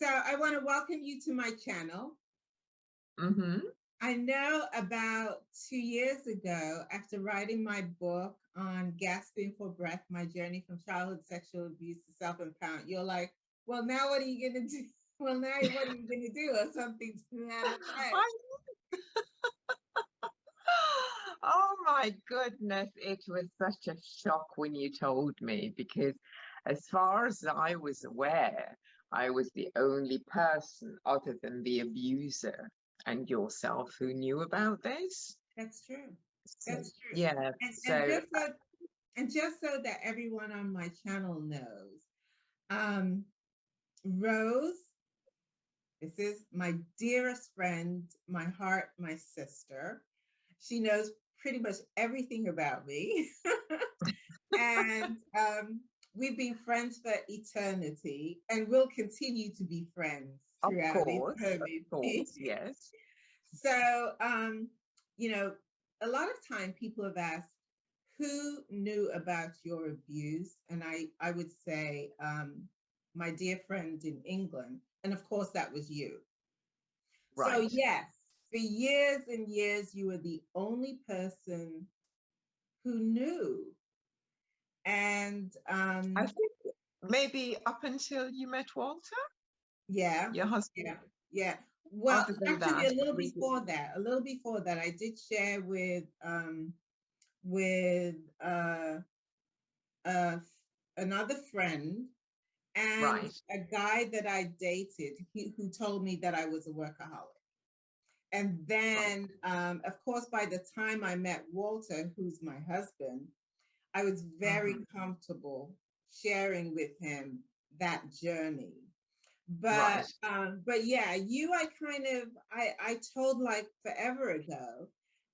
So I want to welcome you to my channel. Mm-hmm. I know about 2 years ago, after writing my book on gasping for breath, my journey from childhood sexual abuse to self-empowerment, you're like, well, now what are you going to do? Well, now what are you going to do? Or something to that effect. Oh my goodness, it was such a shock when you told me, because as far as I was aware, I was the only person other than the abuser and yourself who knew about this. That's true. So, That's true. yeah, And, and so just so and just so that everyone on my channel knows, um, Rose, this is my dearest friend, my heart, my sister. She knows pretty much everything about me. and we've been friends for eternity and will continue to be friends throughout of eternity. course, yes. So, a lot of time people have asked, who knew about your abuse? And I would say, my dear friend in England. And of course, that was you. So, Right. yes, for years and years, you were the only person who knew. And I think maybe up until you met Walter, yeah, your husband. yeah, yeah. Well, Other than actually, that, a little we before that, I did share with uh, another friend and right. a guy that I dated who told me that I was a workaholic. And Right. then, of course, by the time I met Walter, who's my husband, I was very Mhm. comfortable sharing with him that journey. Right. But yeah, you I told like forever ago,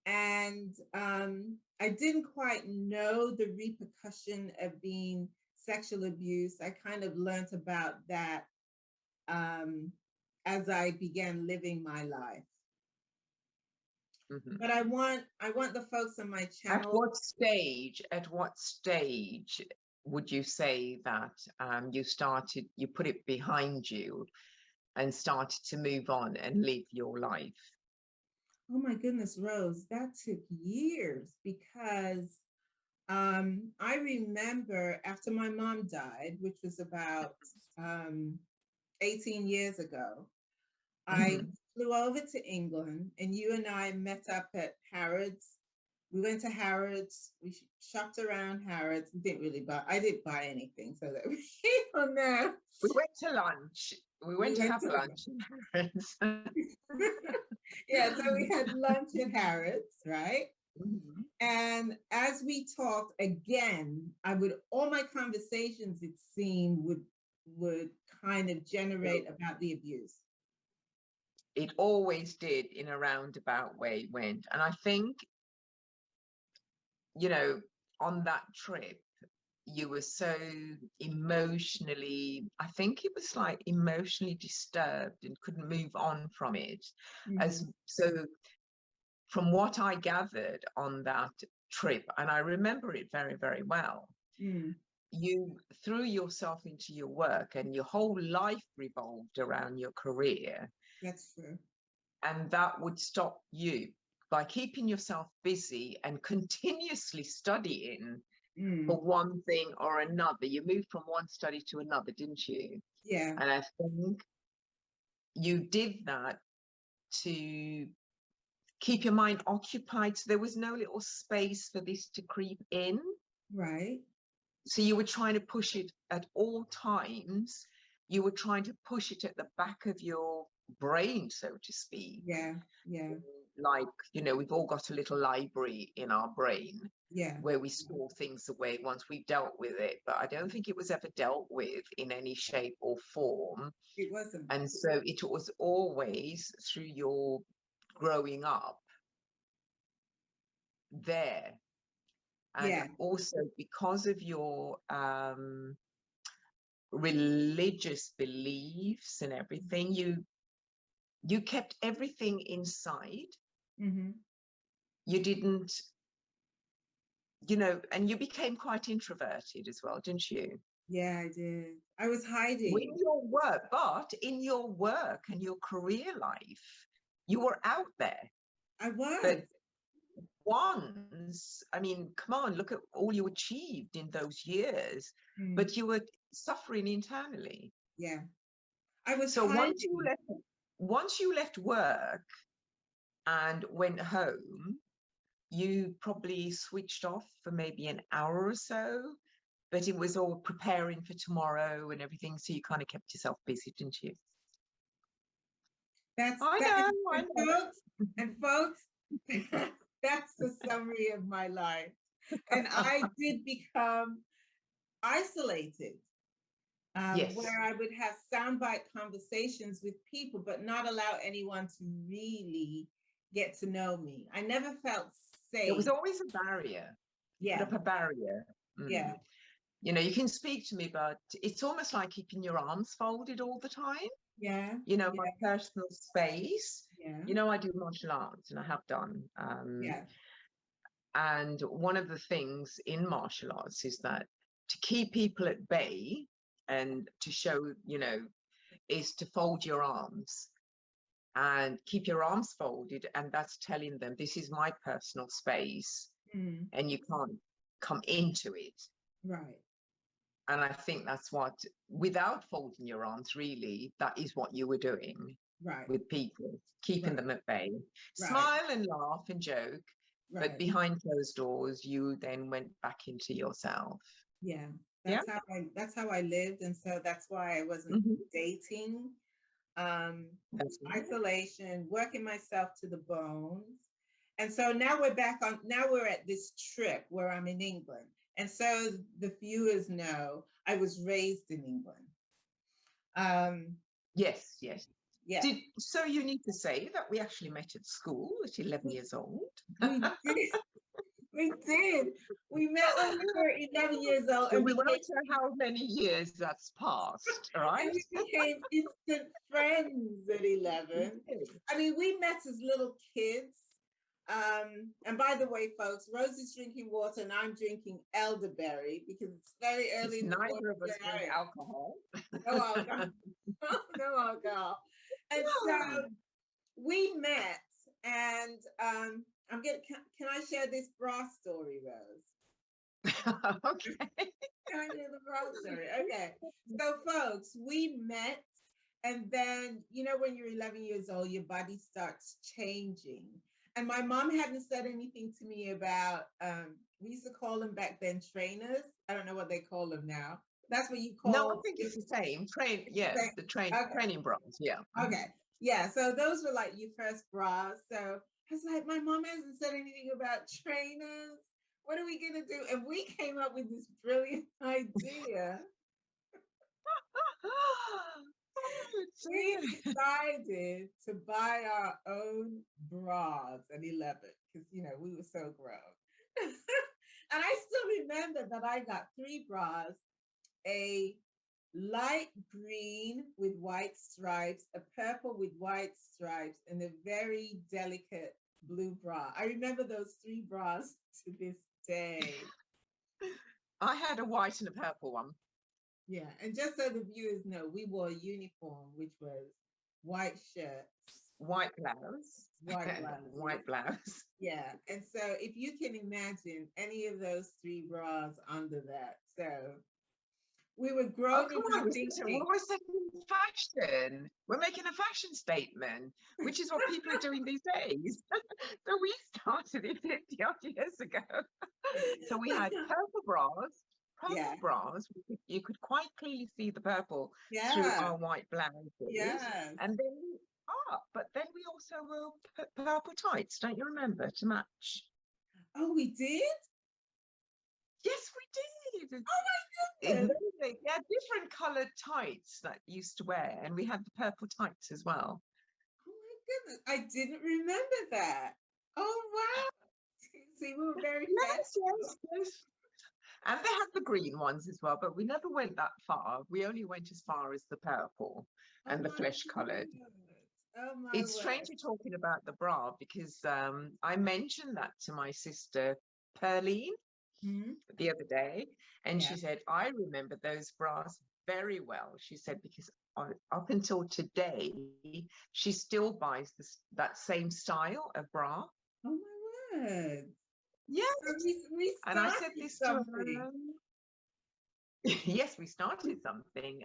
and I didn't quite know the repercussion of being sexual abuse. I kind of learned about that um, as I began living my life. Mhm. But I want the folks on my At channel. what stage, would you say that you put it behind you and started to move on and live your life? Oh my goodness, Rose, that took years because I remember after my mom died, which was about um, 18 years ago, I Mhm. flew over to England and you and I met up at Harrods. We went to Harrods. We shopped around Harrods. I didn't buy anything so that people know. We went to lunch. We We went to went have to lunch in Harrods. yeah, so we had lunch at Harrods, right? Mhm. And as we talked again, all my conversations, it seemed, would kind of generate So about the abuse. it always did in a roundabout way it went. And I think, you know, on that trip, you were so emotionally, I think it was like emotionally disturbed and couldn't move on from it. Mm-hmm. As so from what I gathered on that trip, and I remember it very, very well, Mm, you threw yourself into your work and your whole life revolved around your career, that's true. and that would stop you by keeping yourself busy and continuously studying Mm, for one thing or another. You moved from one study to another, didn't you? yeah, And I think you did that to keep your mind occupied. So there was no little space for this to creep in. right. So you were trying to push it at all times. You were trying to push it at the back of your brain, so to speak. Yeah, yeah, Like, we've all got a little library in our brain yeah. where we store things away once we've dealt with it. But I don't think it was ever dealt with in any shape or form. It wasn't. And so it was always through your growing up there. And Yeah, also because of your religious beliefs and everything, you kept everything inside. mm-hmm. You didn't, and you became quite introverted as well, didn't you? Yeah, I did. I was With hiding. your work, but in your work and your career life, you were out there. I was. But once, I mean, come on, look at all you achieved in those years, Mm, but you were suffering internally. yeah. I was So hiding. once you left work and went home, you probably switched off for maybe an hour or so, but it was all preparing for tomorrow and everything. So you kind of kept yourself busy, didn't you? I That know, I and know. folks, that's the summary of my life. And I did become isolated, Yes. where I would have soundbite conversations with people, but not allow anyone to really get to know me. I never felt There was safe. always a barrier. You put Yeah, up a barrier. yeah, Mm. You know, you can speak to me, but it's almost like keeping your arms folded all the time. yeah, You know, my yeah, personal space. yeah, You know, I do martial arts and I have done. yeah. And one of the things in martial arts is that to keep people at bay and to show, you know, is to fold your arms and keep your arms folded. And that's telling them this is my personal space Mm, and you can't come into it. right, And I think that's what, without folding your arms, really, that is what you were doing right, with people, keeping right, them at bay. right, Smile and laugh and joke, but right. behind closed doors, you then went back into yourself. Yeah, Yeah. that's how I lived, and so that's why I wasn't Hmm. dating. Um, That's right. Isolation, working myself to the bones. And so now now we're at this trip where I'm in England. And so the viewers know I was raised in England. Um, Yes, yes. yeah, Did so you need to say that we actually met at school at 11 we, years old. we did. We did. We met when we were 11 years old So we won't say how many years that's passed, all and right? we became instant friends at 11. I mean, we met as little kids. And by the way, folks, Rose is drinking water and I'm drinking elderberry because it's very early It's in the morning neither of us where drink I am. alcohol. No alcohol. No alcohol. And so we met, and can I share this bra story, Rose? Okay. Can I share the bra story? Okay. So, folks, we met, and then, when you're 11 years old, your body starts changing. And my mom hadn't said anything to me about, we used to call them back then trainers. I don't know what they call them now. That's what you No, I call think it. it's the same. Yeah, the Okay. training bras. Yeah. Mhm. Okay. Yeah. So those were like your first bras. So I was like, my mom hasn't said anything about trainers. What are we going to do? And we came up with this brilliant idea. We Oh, decided to buy our own bras at 11 because, we were so grown. And I still remember that I got three bras, a light green with white stripes, a purple with white stripes, and a very delicate blue bra. I remember those three bras to this day. I had a white and a purple one. Yeah, and just so the viewers know, we wore a uniform, which was white shirts, White blouse white and blouses. white blouse. Yeah, and so if you can imagine any of those three bras under that, so we were Oh, grown come in on, our thinking. we're setting fashion. We're making a fashion statement, which is what people are doing these days. So we started it 50 odd years ago. So we had Yeah, purple bras. You could quite clearly see the purple through yeah, our white blouses. yes. And then, but then we also wore purple tights, don't you remember, to match? Oh, we did? Yes, we did. Oh my goodness. Yeah, different coloured tights that you used to wear, and we had the purple tights as well. Oh my goodness. I didn't remember that. Oh wow. See, we were very Yes, fashionable. yes, yes. And they had the green ones as well, but we never went that far. We only went as far as the purple Oh and the my flesh coloured. word. Oh my It's strange word. you're talking about the bra because I mentioned that to my sister Pearline. Hmm. the other day, and Yeah. she said, I remember those bras very well. She said, because up until today, she still buys that same style of bra. Oh my word. Yes. So we And I said started this to something. her. Yes, we started something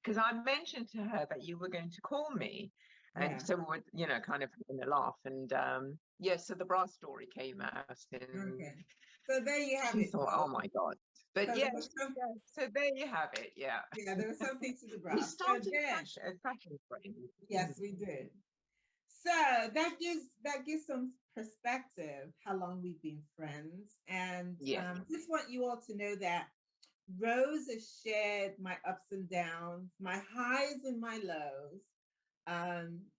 because I mentioned to her that you were going to call me, and Yeah. so we were, kind of having a laugh. And yes, so the bra story came out, and Okay. So there you have she it, thought, "Oh folks. my God!" But So there yes, was some, yes. So there you have it. Yeah, yeah, there was something to the we bra. So started then, a fashion frame. yes, we did. So that gives some perspective how long we've been friends, and Yes. just want you all to know that Rose has shared my ups and downs, my highs and my lows,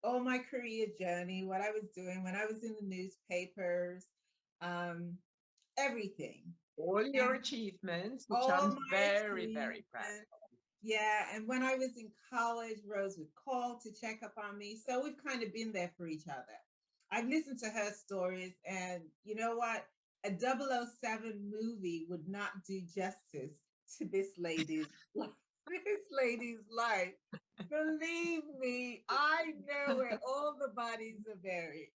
all my career journey, what I was doing when I was in the newspapers, um, everything, All your and achievements, which all I'm my very, very proud achievements. Yeah, and when I was in college, Rose would call to check up on me. So we've kind of been there for each other. I've listened to her stories, and you know what? A 007 movie would not do justice to this lady's life. This lady's life. Believe me, I know where all the bodies are buried.